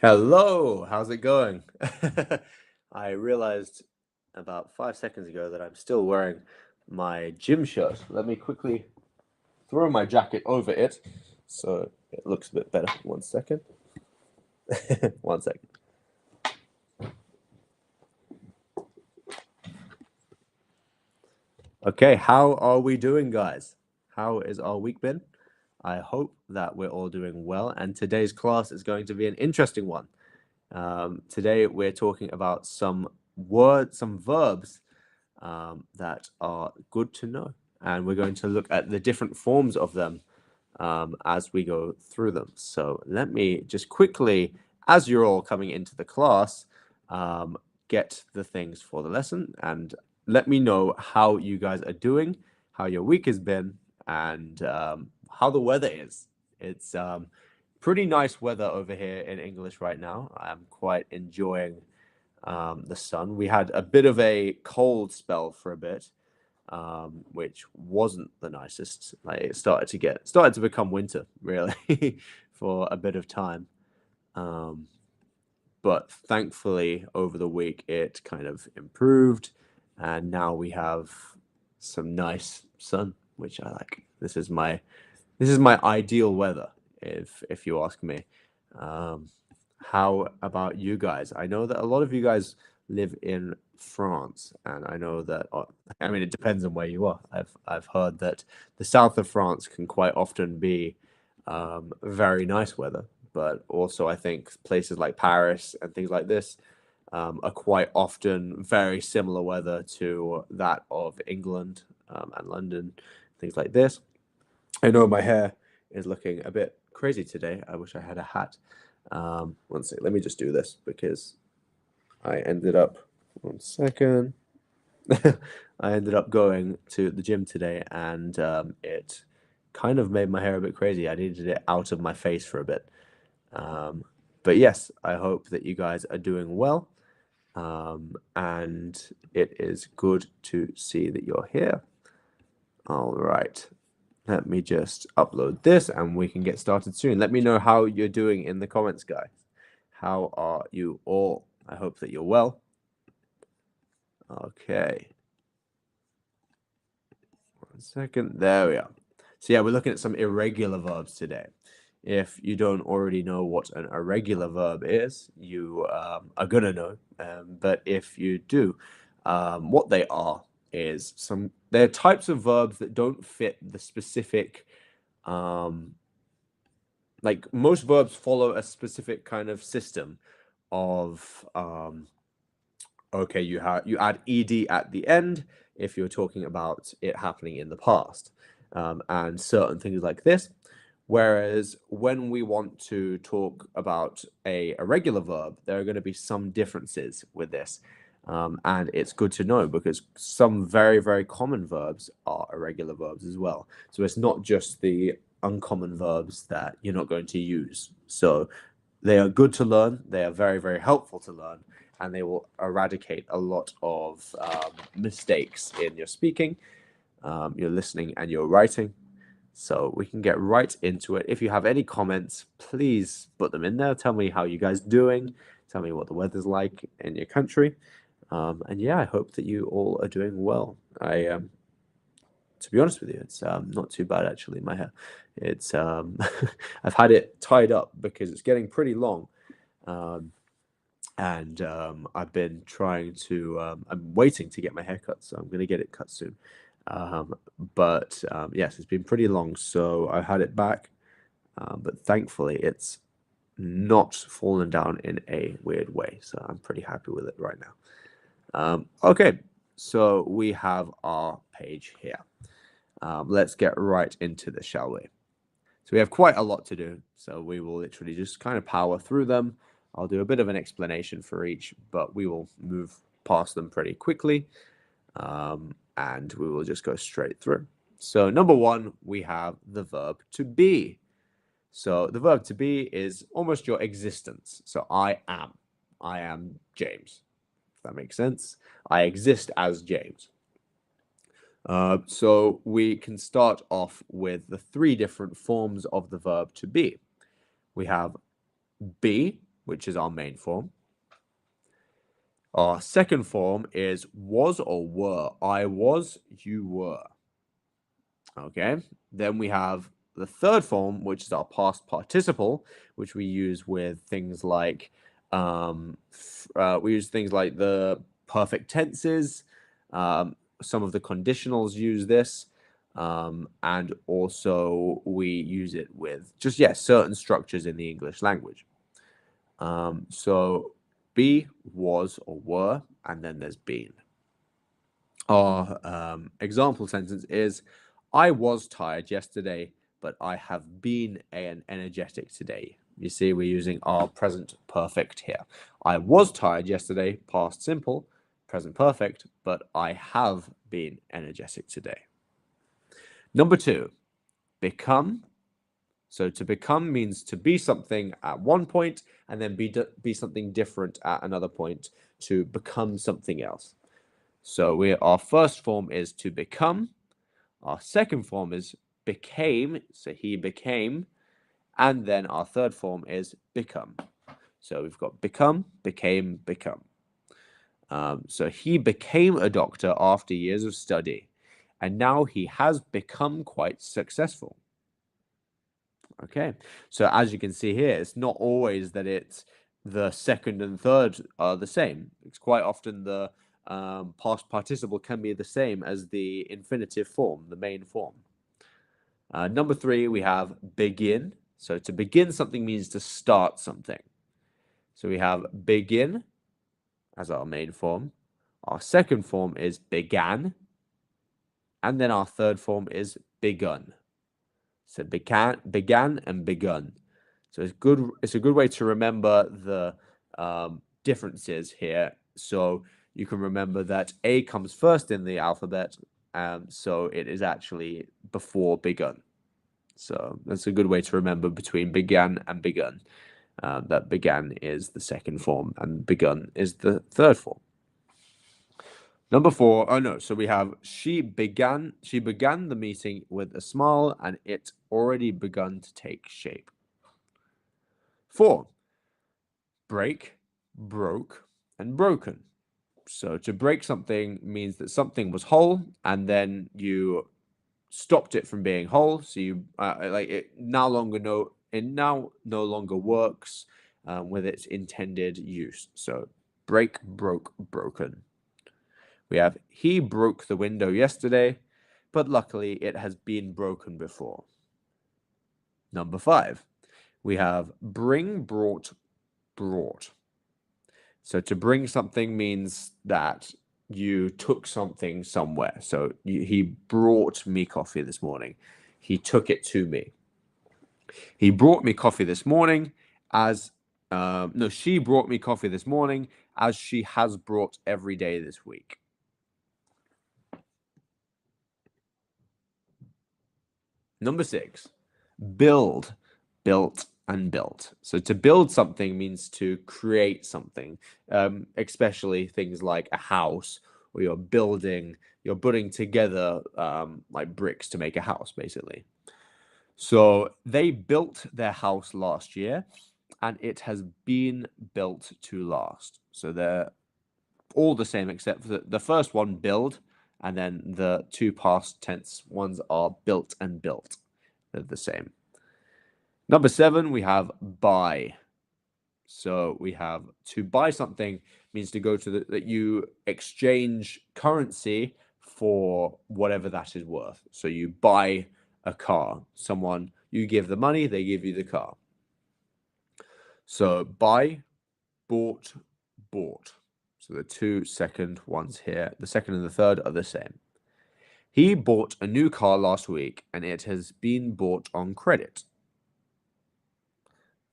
Hello, how's it going? I realized about 5 seconds ago that I'm still wearing my gym shirt. Let me quickly throw my jacket over it so it looks a bit better. 1 second. 1 second. Okay, how are we doing, guys? How is our week been? I hope that we're all doing well, and today's class is going to be an interesting one. Today we're talking about some verbs that are good to know, and we're going to look at the different forms of them as we go through them. So let me just quickly, as you're all coming into the class, get the things for the lesson and let me know how you guys are doing, how your week has been, and how the weather is. It's pretty nice weather over here in English right now. I'm quite enjoying the sun. We had a bit of a cold spell for a bit, which wasn't the nicest. Like it started to become winter really for a bit of time. But thankfully over the week it kind of improved, and now we have some nice sun, which I like. This is my ideal weather, if you ask me. How about you guys? I know that a lot of you guys live in France, and I know that I mean it depends on where you are. I've heard that the south of France can quite often be very nice weather, but also I think places like Paris and things like this are quite often very similar weather to that of England and London, things like this. I know my hair is looking a bit crazy today. I wish I had a hat. 1 sec. Let me just do this because I ended up. 1 second. I ended up going to the gym today, and it kind of made my hair a bit crazy. I needed it out of my face for a bit. But yes, I hope that you guys are doing well. And it is good to see that you're here. All right. Let me just upload this and we can get started soon. Let me know how you're doing in the comments, guys. How are you all? I hope that you're well. Okay. 1 second. There we are. So yeah, we're looking at some irregular verbs today. If you don't already know what an irregular verb is, you are gonna know. But if you do, what they are is they're types of verbs that don't fit the specific like most verbs follow a specific kind of system of okay, you add ed at the end if you're talking about it happening in the past, and certain things like this. Whereas when we want to talk about a irregular verb, there are going to be some differences with this. And it's good to know because some very, very common verbs are irregular verbs as well. So it's not just the uncommon verbs that you're not going to use. So they are good to learn. They are very, very helpful to learn, and they will eradicate a lot of mistakes in your speaking, your listening, and your writing. So we can get right into it. If you have any comments, please put them in there. Tell me how you guys doing. Tell me what the weather's like in your country. And yeah, I hope that you all are doing well. To be honest with you, it's not too bad actually. My hair, it's I've had it tied up because it's getting pretty long, and I've been trying to. I'm waiting to get my hair cut, so I'm going to get it cut soon. But yes, it's been pretty long, so I had it back. But thankfully, it's not fallen down in a weird way, so I'm pretty happy with it right now. Okay, so we have our page here. Let's get right into this, shall we? So we have quite a lot to do, so we will literally just kind of power through them. I'll do a bit of an explanation for each, but we will move past them pretty quickly, and we will just go straight through. So number one, we have the verb to be. So the verb to be is almost your existence. So I am James. If that makes sense. I exist as James. So we can start off with the three different forms of the verb to be. We have be, which is our main form. Our second form is was or were. I was, you were. Okay, then we have the third form, which is our past participle, which we use with things like the perfect tenses. Some of the conditionals use this, and also we use it with just certain structures in the English language. So be, was, or were, and then there's been. Our example sentence is, I was tired yesterday, but I have been energetic today. You see, we're using our present perfect here. I was tired yesterday, past simple, present perfect, but I have been energetic today. Number 2, become. So to become means to be something at one point and then be something different at another point, to become something else. So our first form is to become. Our second form is became, so he became. And then our third form is become. So we've got become, became, become. So he became a doctor after years of study, and now he has become quite successful. Okay, so as you can see here, it's not always that it's the second and third are the same. It's quite often the past participle can be the same as the infinitive form, the main form. Number 3, we have begin. So to begin something means to start something. So we have begin as our main form. Our second form is began. And then our third form is begun. So began and begun. So it's a good way to remember the differences here. So you can remember that A comes first in the alphabet, so it is actually before begun. So that's a good way to remember between began and begun. That began is the second form and begun is the third form. Number 4, oh no, so we have she began the meeting with a smile and it already begun to take shape. 4, break, broke, and broken. So to break something means that something was whole and then you stopped it from being whole. So you it now no longer works with its intended use. So break, broke, broken. We have he broke the window yesterday, but luckily it has been broken before. Number 5, we have bring, brought, brought. So to bring something means that you took something somewhere. So he brought me coffee this morning. He took it to me. He brought me coffee this morning she brought me coffee this morning as she has brought every day this week. Number 6, build, built, and built. So to build something means to create something, especially things like a house, or you're putting together like bricks to make a house, basically. So they built their house last year, and it has been built to last. So they're all the same, except for the first one, build, and then the two past tense ones are built and built. They're the same. Number 7, we have buy. So we have to buy something means to go to that you exchange currency for whatever that is worth. So you buy a car. You give the money, they give you the car. So buy, bought, bought. So the two second ones here, the second and the third are the same. He bought a new car last week and it has been bought on credit.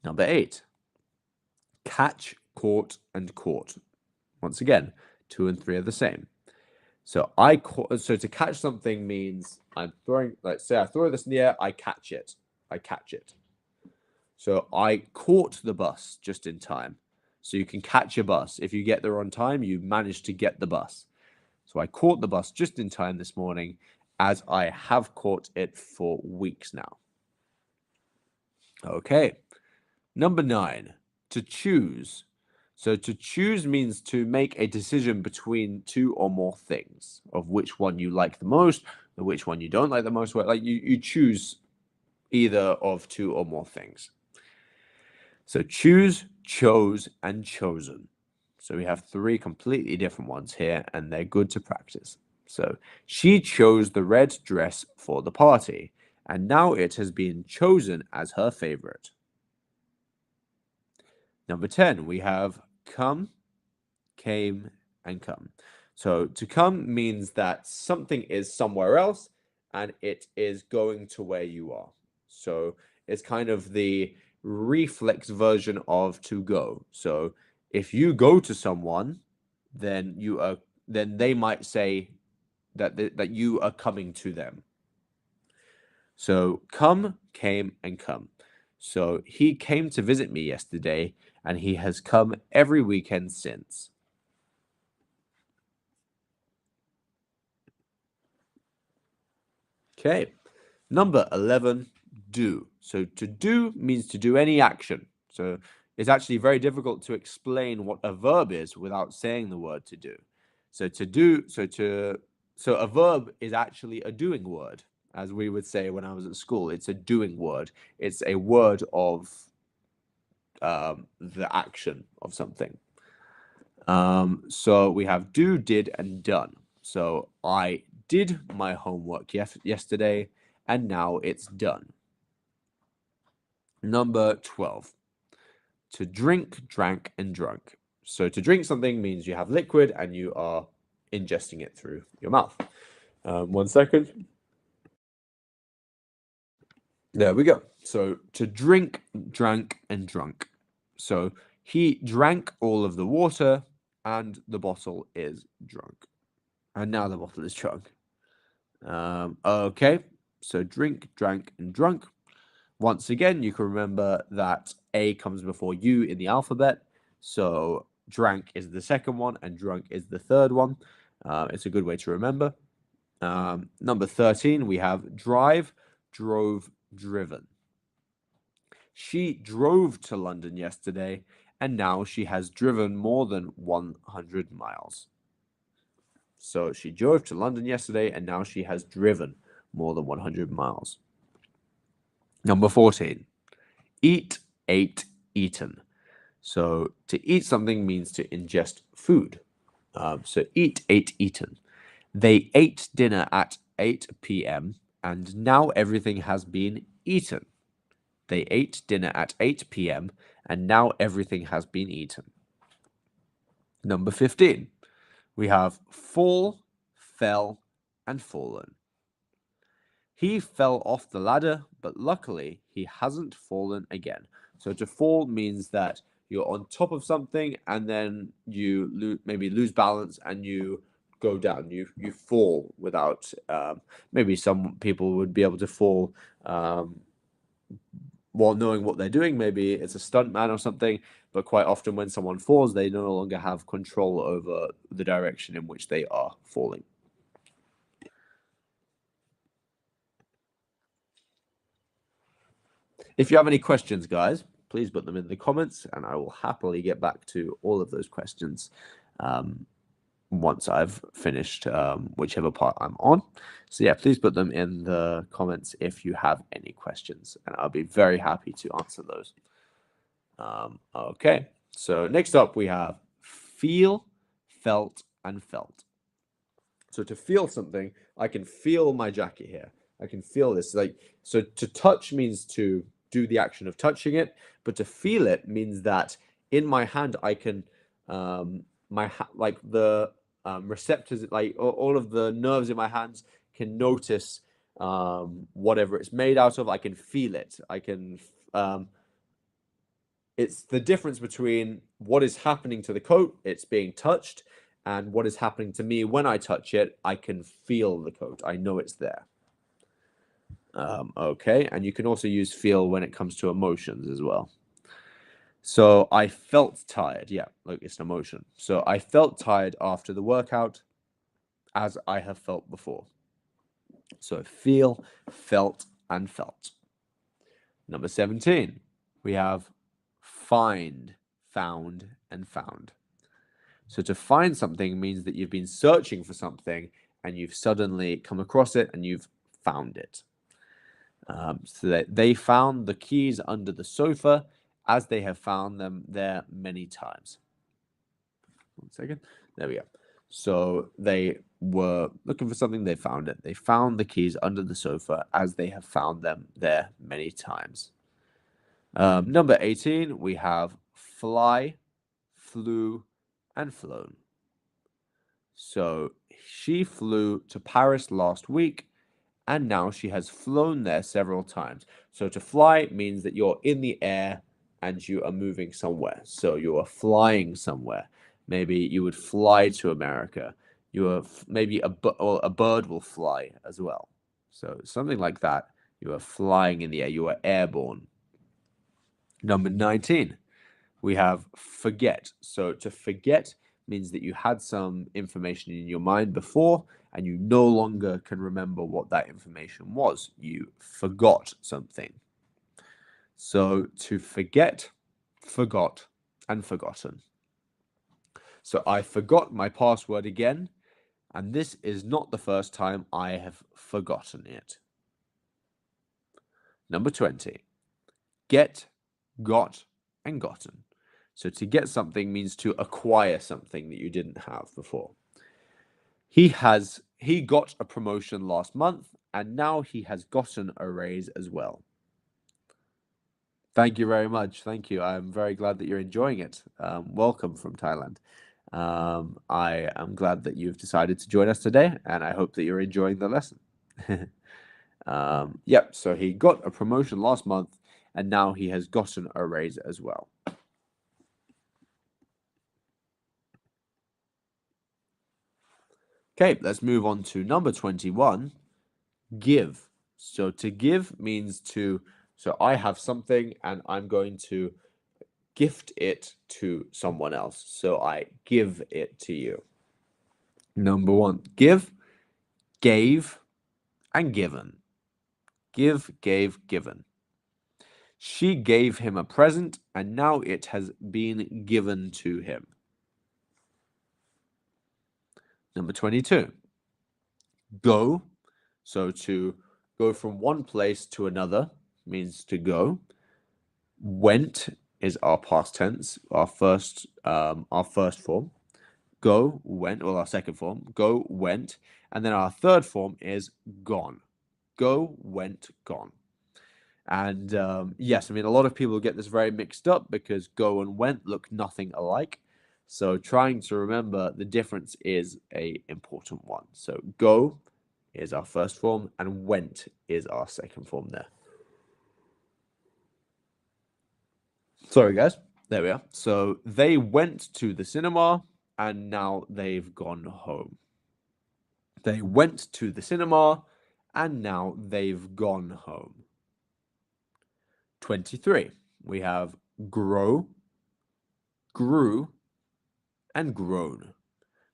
Number 8, catch, caught, and caught. Once again, 2 and 3 are the same. So to catch something means I'm throwing, let's say I throw this in the air, I catch it. I catch it. So I caught the bus just in time. So you can catch a bus. If you get there on time, you manage to get the bus. So I caught the bus just in time this morning, as I have caught it for weeks now. Okay. Number 9, to choose. So to choose means to make a decision between two or more things, of which one you like the most, or which one you don't like the most. Like you choose either of two or more things. So choose, chose, and chosen. So we have three completely different ones here, and they're good to practice. So she chose the red dress for the party, and now it has been chosen as her favorite. Number 10, we have come, came, and come. So to come means that something is somewhere else and it is going to where you are. So it's kind of the reflex version of to go. So if you go to someone, then they might say that you are coming to them. So come, came, and come. So he came to visit me yesterday, and he has come every weekend since. Okay. Number 11, do. So to do means to do any action. So it's actually very difficult to explain what a verb is without saying the word to do. So to do, so a verb is actually a doing word, as we would say when I was at school. It's a doing word. It's a word of the action of something. So we have do, did, and done. So I did my homework yesterday, and now it's done. Number 12, to drink, drank, and drunk. So to drink something means you have liquid and you are ingesting it through your mouth. 1 second. There we go. So to drink, drank, and drunk. So he drank all of the water and the bottle is drunk. And now the bottle is drunk. Okay, so drink, drank, and drunk. Once again, you can remember that A comes before U in the alphabet. So drank is the second one and drunk is the third one. It's a good way to remember. Number 13, we have drive, drove, driven. She drove to London yesterday, and now she has driven more than 100 miles. So she drove to London yesterday, and now she has driven more than 100 miles. Number 14, eat, ate, eaten. So to eat something means to ingest food. So eat, ate, eaten. They ate dinner at 8 p.m. and now everything has been eaten. They ate dinner at 8 p.m. and now everything has been eaten. Number 15, we have fall, fell, and fallen. He fell off the ladder, but luckily he hasn't fallen again. So to fall means that you're on top of something and then you maybe lose balance and you go down. You fall without. Maybe some people would be able to fall while knowing what they're doing. Maybe it's a stuntman or something. But quite often, when someone falls, they no longer have control over the direction in which they are falling. If you have any questions, guys, please put them in the comments and I will happily get back to all of those questions once I've finished whichever part I'm on. So yeah, please put them in the comments if you have any questions and I'll be very happy to answer those. Okay, so next up we have feel, felt, and felt. So to feel something, I can feel my jacket here. I can feel this. So to touch means to do the action of touching it, but to feel it means that in my hand I can like the receptors, like all of the nerves in my hands can notice whatever it's made out of. I can feel it. I can it's the difference between what is happening to the coat, it's being touched, and what is happening to me when I touch it. I can feel the coat. I know it's there. Okay, and you can also use feel when it comes to emotions as well. So I felt tired. Yeah, look, it's an emotion. So I felt tired after the workout, as I have felt before. So feel, felt, and felt. Number 17, we have find. found, and found. So to find something means that you've been searching for something and you've suddenly come across it and you've found it. So that they found the keys under the sofa as they have found them there many times. 1 second. There we go. So they were looking for something, they found it. They found the keys under the sofa as they have found them there many times. Number 18, we have fly, flew, and flown. So she flew to Paris last week, and now she has flown there several times. So to fly means that you're in the air and you are moving somewhere. So you are flying somewhere. Maybe you would fly to America. You are maybe a bird will fly as well. So something like that. You are flying in the air. You are airborne. Number 19, we have forget. So to forget means that you had some information in your mind before and you no longer can remember what that information was. You forgot something. So to forget, forgot, and forgotten. So I forgot my password again, and this is not the first time I have forgotten it. Number 20, get, got, and gotten. So to get something means to acquire something that you didn't have before. He got a promotion last month, and now he has gotten a raise as well. Thank you very much. Thank you. I'm very glad that you're enjoying it. Welcome from Thailand. I am glad that you've decided to join us today, and I hope that you're enjoying the lesson. Yep, so he got a promotion last month, and now he has gotten a raise as well. Okay, let's move on to number 21, give. So to give means so I have something and I'm going to gift it to someone else. So I give it to you. Number 1, give, gave, and given. Give, gave, given. She gave him a present and now it has been given to him. Number 22, go. So to go from one place to another means to go. Went is our past tense, our first form. Go, went, or our second form. Go, went, and then our third form is gone. Go, went, gone. And yes, I mean, a lot of people get this very mixed up because go and went look nothing alike. So trying to remember the difference is an important one. So go is our first form and went is our second form there. Sorry, guys. There we are. So they went to the cinema and now they've gone home. They went to the cinema and now they've gone home. 23. We have grow, grew, and grown.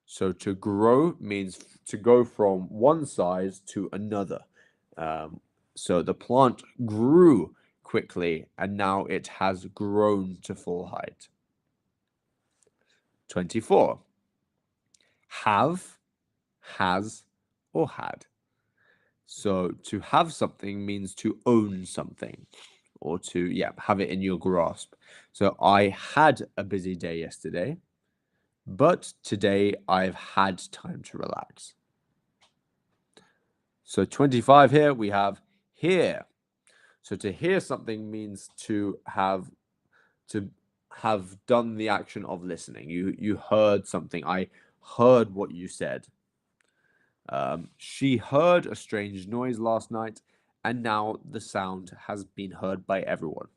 So to grow means to go from one size to another. So the plant grew quickly and now it has grown to full height. 24. Have, has, or had. So to have something means to own something or to have it in your grasp. So I had a busy day yesterday, but today I've had time to relax. So 25 here, we have hear. So to hear something means to have done the action of listening. You heard something. I heard what you said. She heard a strange noise last night, and now the sound has been heard by everyone.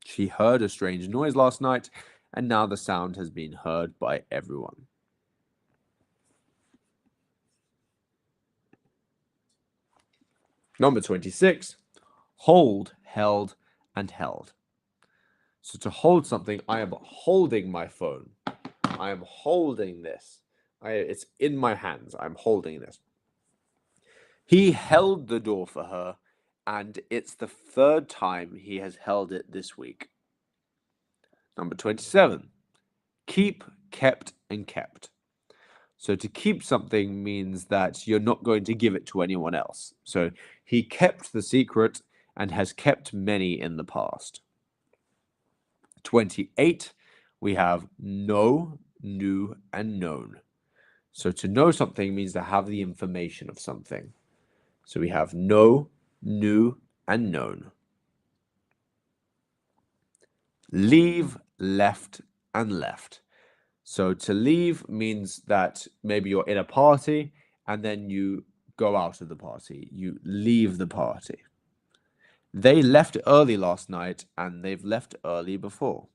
She heard a strange noise last night, and now the sound has been heard by everyone. Number 26, hold, held, and held. So to hold something, I am holding my phone. I am holding this. It's in my hands. I'm holding this. He held the door for her, and it's the third time he has held it this week. Number 27. Keep, kept, and kept. So to keep something means that you're not going to give it to anyone else. So he kept the secret and has kept many in the past. 28, we have know, knew, and known. So to know something means to have the information of something. So we have know, knew, and known. Leave, left, and left. So to leave means that maybe you're in a party and then you go out of the party. You leave the party. They left early last night and they've left early before.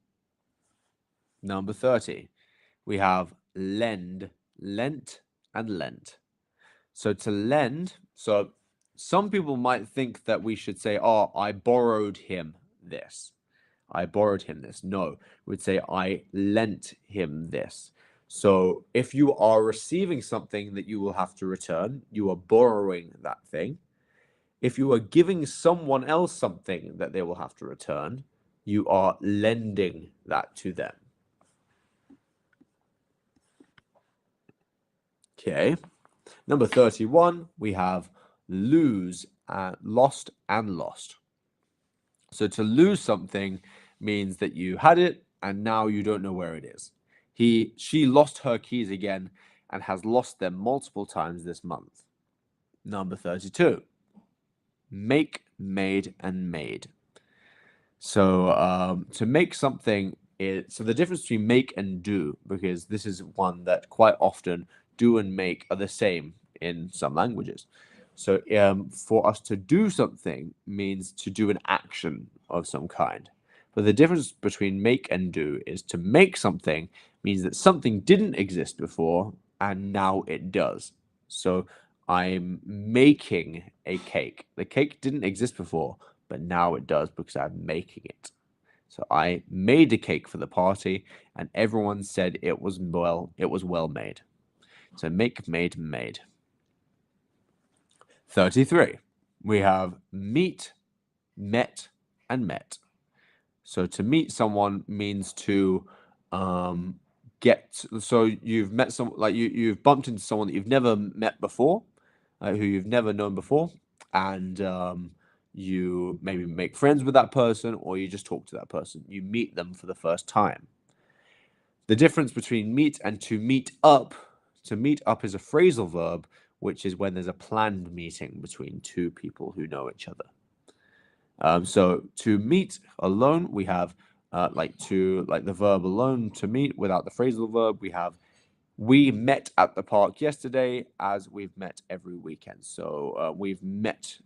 Number 30. We have lend, lent, and lent. So to lend, so some people might think that we should say, oh, I borrowed him this. I borrowed him this. No, we'd say I lent him this. So if you are receiving something that you will have to return, you are borrowing that thing. If you are giving someone else something that they will have to return, you are lending that to them. Okay. Number 31, we have lose, lost and lost. So to lose something means that you had it and now you don't know where it is. She lost her keys again and has lost them multiple times this month. Number 32. Make, made, and made. So to make something so the difference between make and do, because this is one that quite often do and make are the same in some languages. So for us to do something means to do an action of some kind. But the difference between make and do is to make something means that something didn't exist before and now it does. So I'm making a cake. The cake didn't exist before, but now it does because I'm making it. So I made a cake for the party and everyone said it was well made. So make, made, made. 33. We have meet, met, and met. So to meet someone means to so you've met you've bumped into someone that you've never met before, who you've never known before, and you maybe make friends with that person or you just talk to that person. You meet them for the first time. The difference between meet and to meet up is a phrasal verb, which is when there's a planned meeting between two people who know each other. So to meet alone, we have like the verb alone, to meet, without the phrasal verb, we have we met at the park yesterday as we've met every weekend. So we've met,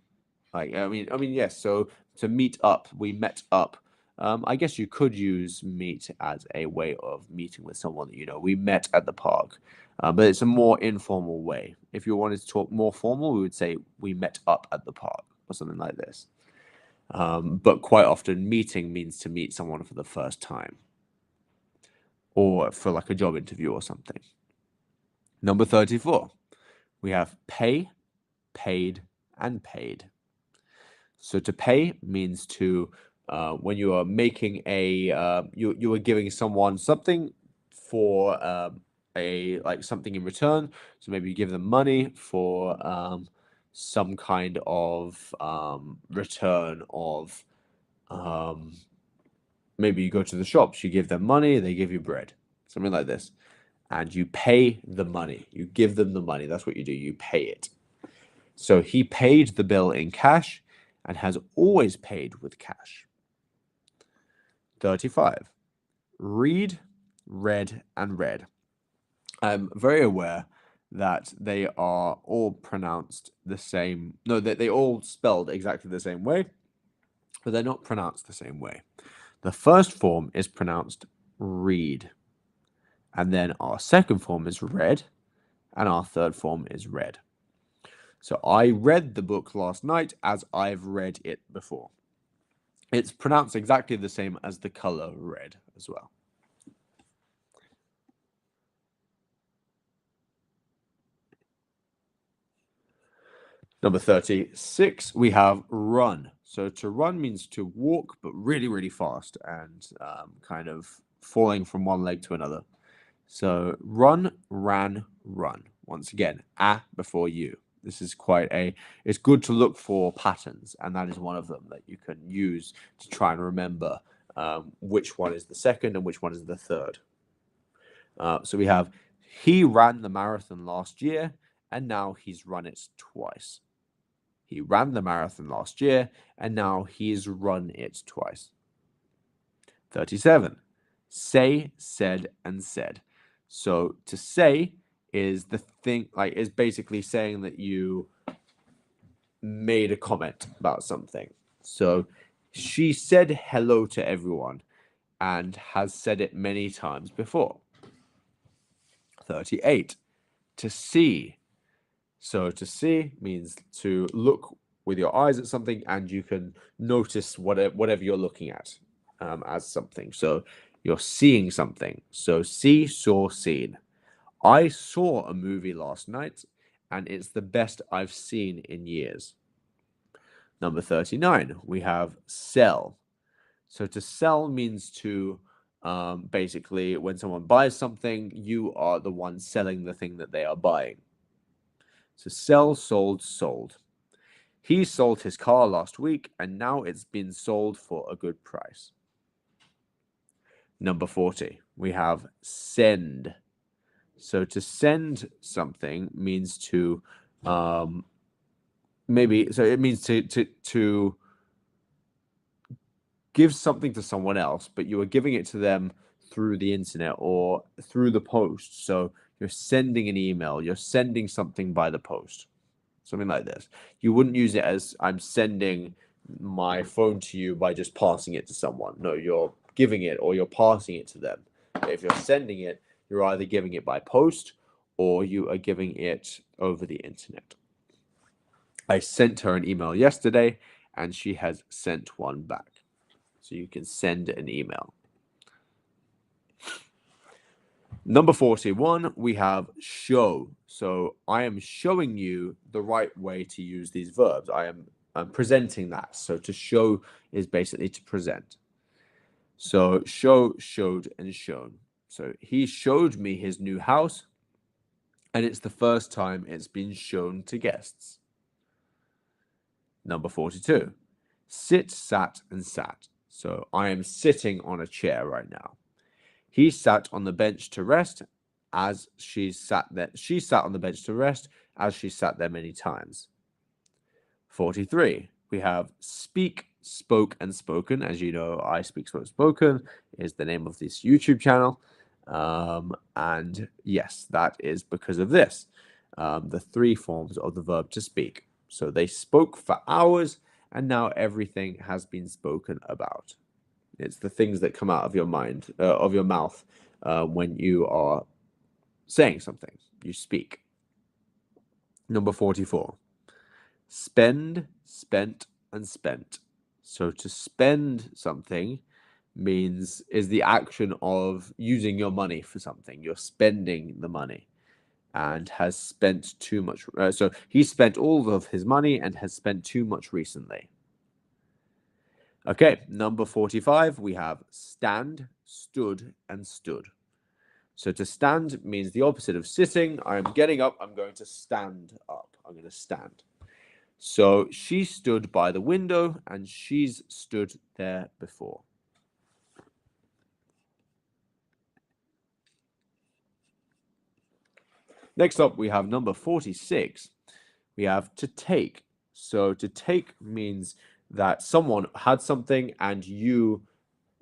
yes. So to meet up, we met up. I guess you could use meet as a way of meeting with someone that you know. We met at the park, but it's a more informal way. If you wanted to talk more formal, we would say we met up at the park or something like this. But quite often, meeting means to meet someone for the first time or for like a job interview or something. Number 34, we have pay, paid, and paid. So to pay means to, when you are making you are giving someone something for something in return. So maybe you give them money for some kind of return of maybe you go to the shops, you give them money, they give you bread, something like this. And you pay the money. You give them the money. That's what you do. You pay it. So he paid the bill in cash and has always paid with cash. 35. Read, read, and read. I'm very aware that they are all pronounced the same. No, they all spelled exactly the same way, but they're not pronounced the same way. The first form is pronounced read. And then our second form is read. And our third form is read. So I read the book last night as I've read it before. It's pronounced exactly the same as the color red as well. Number 36, we have run. So to run means to walk, but really, really fast and kind of falling from one leg to another. So run, ran, run. Once again, a before you. This is it's good to look for patterns, and that is one of them that you can use to try and remember which one is the second and which one is the third. So we have, he ran the marathon last year, and now he's run it twice. He ran the marathon last year, and now he's run it twice. 37. Say, said, and said. So to say is the thing, like, is basically saying that you made a comment about something. So she said hello to everyone and has said it many times before. 38. To see. So to see means to look with your eyes at something, and you can notice whatever you're looking at as something. So you're seeing something. So see, saw, seen. I saw a movie last night, and it's the best I've seen in years. Number 39, we have sell. So to sell means to basically, when someone buys something, you are the one selling the thing that they are buying. So sell, sold, sold. He sold his car last week, and now it's been sold for a good price. Number 40, we have send. So to send something means to it means to give something to someone else, but you are giving it to them through the internet or through the post. So you're sending an email, you're sending something by the post. Something like this. You wouldn't use it as I'm sending my phone to you by just passing it to someone. No, you're giving it or you're passing it to them. If you're sending it, you're either giving it by post or you are giving it over the internet. I sent her an email yesterday and she has sent one back. So you can send an email. Number 41, we have show. So I am showing you the right way to use these verbs. I'm presenting that. So to show is basically to present. So show, showed, and shown. So he showed me his new house, and it's the first time it's been shown to guests. Number 42, sit, sat, and sat. So I am sitting on a chair right now. He sat on the bench to rest as she sat there. She sat on the bench to rest as she sat there many times. 43. We have speak, spoke, and spoken. As you know, ISpeakSpokeSpoken is the name of this YouTube channel. And yes, that is because of this. The three forms of the verb to speak. So they spoke for hours, and now everything has been spoken about. It's the things that come out of your mind, of your mouth, when you are saying something. You speak. Number 44. Spend, spent, and spent. So to spend something is the action of using your money for something. You're spending the money and has spent too much. So he spent all of his money and has spent too much recently. Okay, number 45, we have stand, stood, and stood. So to stand means the opposite of sitting. I'm getting up, I'm going to stand up. I'm going to stand. So she stood by the window and she's stood there before. Next up, we have number 46. We have to take. So to take means that someone had something and you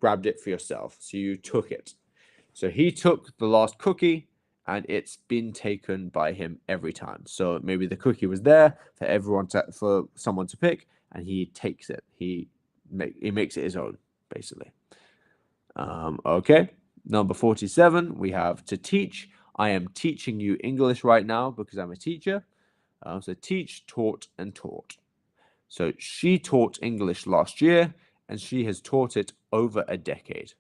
grabbed it for yourself. So you took it. So he took the last cookie and it's been taken by him every time. So maybe the cookie was there for someone to pick, and he takes it. He makes it his own, basically. Okay. Number 47, we have to teach. I am teaching you English right now because I'm a teacher. So teach, taught, and taught. So she taught English last year, and she has taught it over a decade.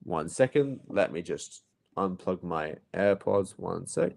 1 second. Let me just unplug my AirPods. 1 sec.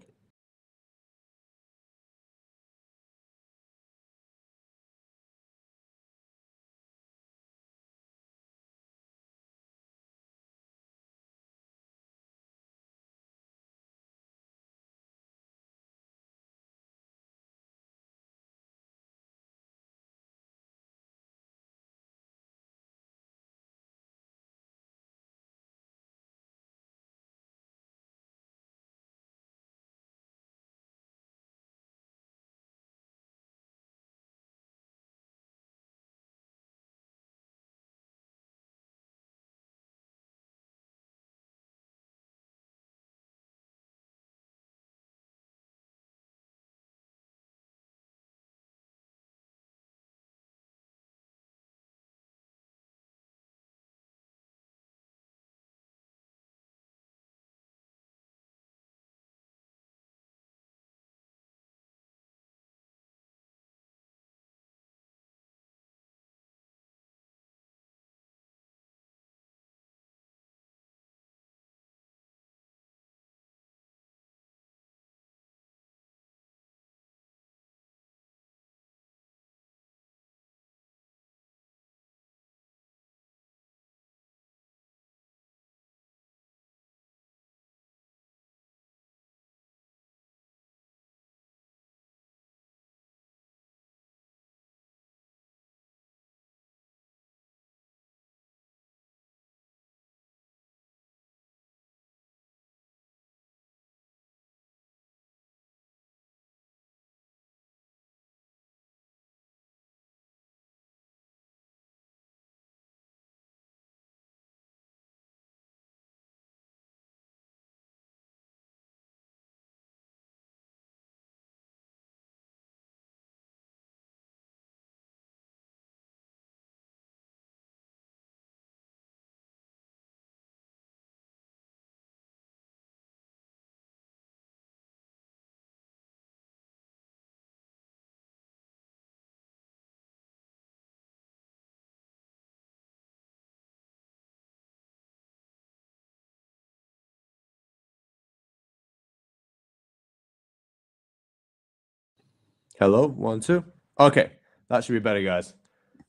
Hello, 1, 2. Okay, that should be better, guys.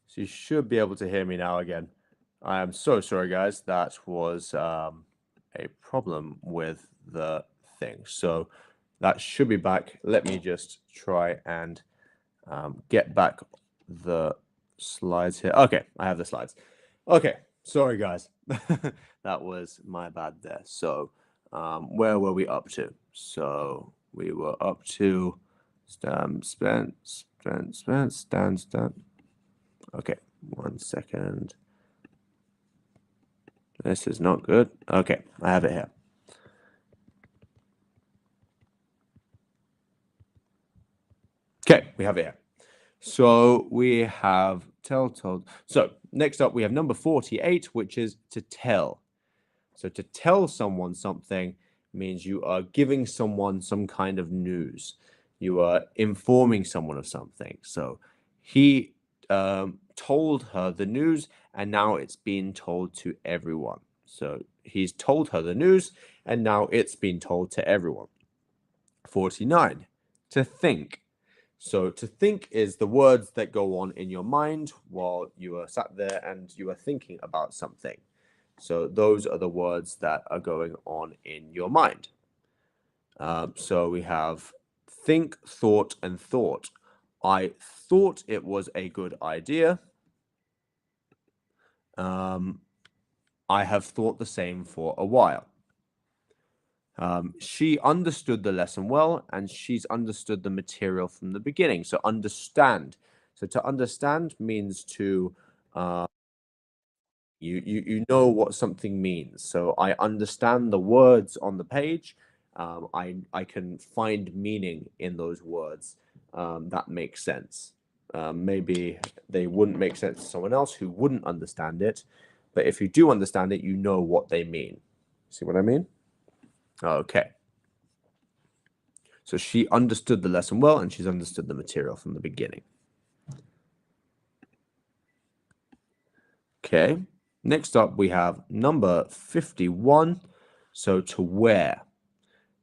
So you should be able to hear me now again. I am so sorry, guys. That was a problem with the thing. So that should be back. Let me just try and get back the slides here. Okay, I have the slides. Okay, sorry, guys. That was my bad there. So where were we up to? So we were up to stand. Okay, 1 second. This is not good. Okay, I have it here. Okay, we have it here. So we have told. So next up, we have number 48, which is to tell. So to tell someone something means you are giving someone some kind of news. You are informing someone of something. So he told her the news, and now it's been told to everyone. So he's told her the news, and now it's been told to everyone. 49. To think. So to think is the words that go on in your mind while you are sat there and you are thinking about something. So those are the words that are going on in your mind. So we have think, thought, and thought. I thought it was a good idea. I have thought the same for a while. She understood the lesson well, and she's understood the material from the beginning. So understand. So to understand means to you know what something means. So I understand the words on the page. I can find meaning in those words. That makes sense. Maybe they wouldn't make sense to someone else who wouldn't understand it, but if you do understand it, you know what they mean. See what I mean? Okay. So she understood the lesson well, and she's understood the material from the beginning. Okay. Next up, we have number 51. So to wear.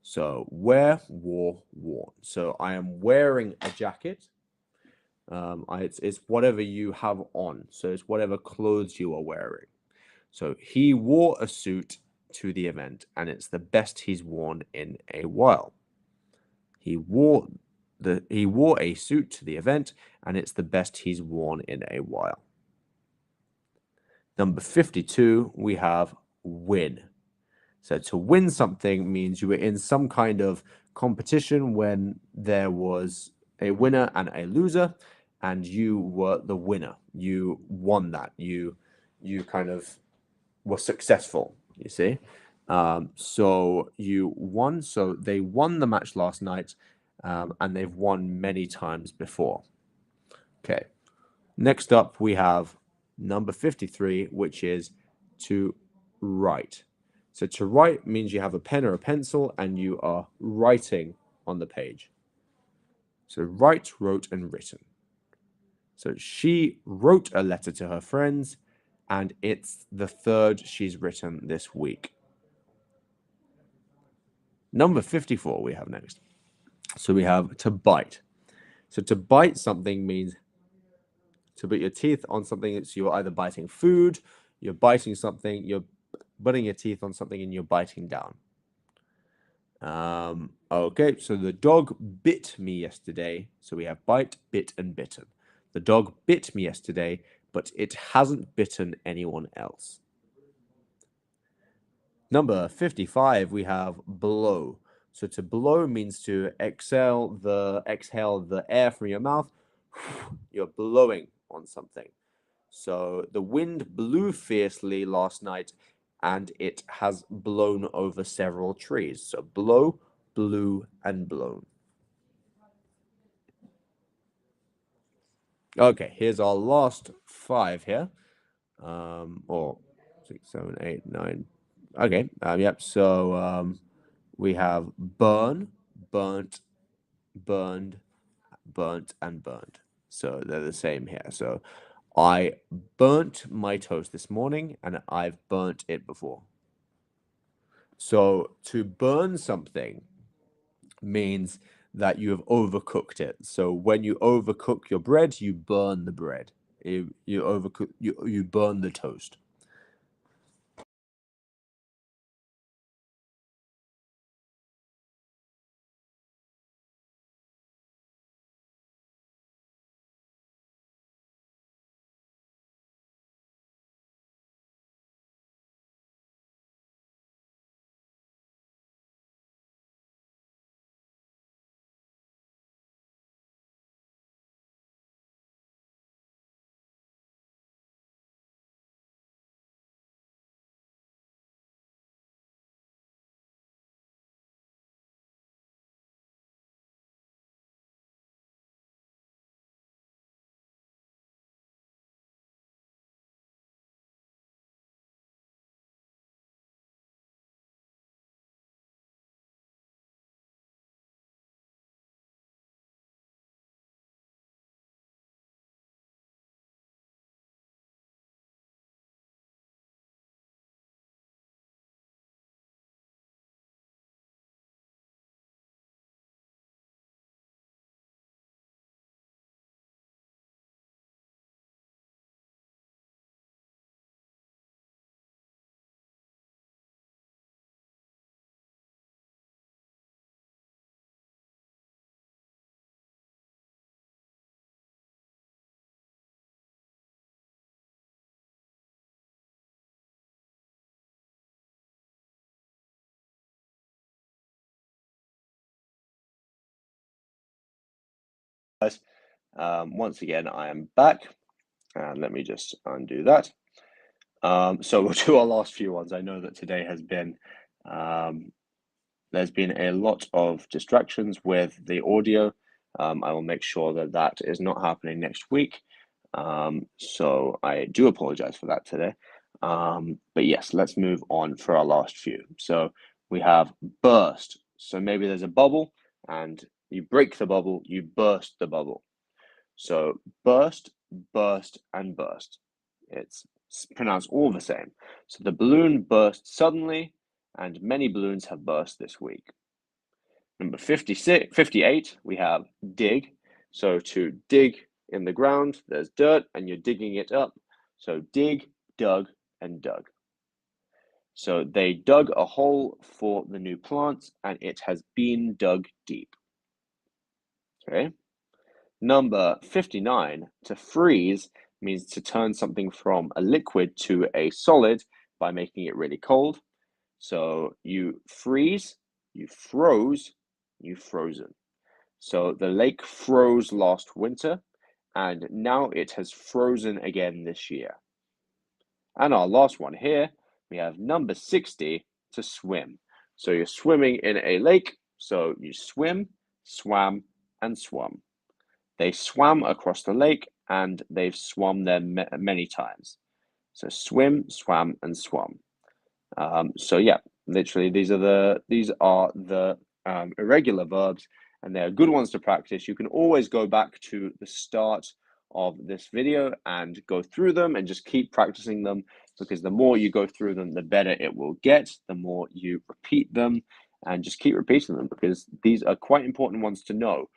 So wear, wore, worn. So I am wearing a jacket. It's whatever you have on. So it's whatever clothes you are wearing. So he wore a suit to the event, and it's the best he's worn in a while. He wore a suit to the event, and it's the best he's worn in a while. Number 52, we have win. So to win something means you were in some kind of competition when there was a winner and a loser, and you were the winner. You won that. You kind of were successful, you see. So you won. So they won the match last night, and they've won many times before. Okay. Next up, we have number 53, which is to write. So to write means you have a pen or a pencil and you are writing on the page. So write, wrote, and written. So she wrote a letter to her friends, and it's the third she's written this week. Number 54 we have next. So we have to bite. So to bite something means to put your teeth on something. So you're either biting food, you're biting something, you're putting your teeth on something, and you're biting down. Okay, so the dog bit me yesterday. So we have bite, bit, and bitten. The dog bit me yesterday, but it hasn't bitten anyone else. Number 55, we have blow. So to blow means to exhale the air from your mouth. You're blowing on something. So the wind blew fiercely last night, and it has blown over several trees. So blow, blew, and blown. Okay, here's our last 5 here. Or 6, 7, 8, 9. Okay, yep. So we have burn, burnt, burned, burnt, and burned. So they're the same here. So I burnt my toast this morning, and I've burnt it before. So to burn something means that you have overcooked it. So when you overcook your bread, you burn the bread. You overcook, you burn the toast. Once again, I am back, and let me just undo that. So we'll do our last few ones. I know that today has been there's been a lot of distractions with the audio. I will make sure that that is not happening next week. So I do apologize for that today. But yes, let's move on for our last few. So we have burst. So maybe there's a bubble and you break the bubble, you burst the bubble. So burst, burst, and burst. It's pronounced all the same. So the balloon burst suddenly, and many balloons have burst this week. Number 58, we have dig. So to dig in the ground, there's dirt, and you're digging it up. So dig, dug, and dug. So they dug a hole for the new plant, and it has been dug deep. Okay. Number 59, to freeze means to turn something from a liquid to a solid by making it really cold. So you freeze, you froze, you've frozen. So the lake froze last winter, and now it has frozen again this year. And our last one here, we have number 60, to swim. So you're swimming in a lake, so you swim, swam, and swum. They swam across the lake and they've swum there many times. So swim, swam, and swum. So yeah, literally these are the irregular verbs, and they're good ones to practice. You can always go back to the start of this video and go through them and just keep practicing them, because the more you go through them, the better it will get. The more you repeat them, and just keep repeating them, because these are quite important ones to know.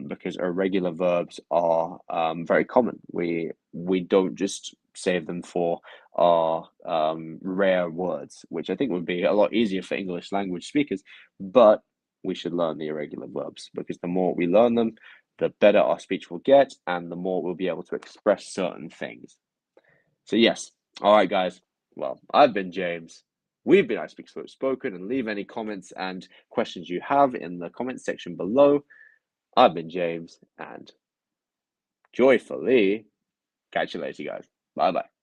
Because irregular verbs are very common. We don't just save them for are rare words, which I think would be a lot easier for English language speakers, but we should learn the irregular verbs, because the more we learn them, the better our speech will get, and the more we'll be able to express certain things. So yes, all right, guys. Well, I've been James. We've been ISpeakSpokeSpoken, and leave any comments and questions you have in the comments section below. I've been James, and joyfully catch you later, guys. Bye bye.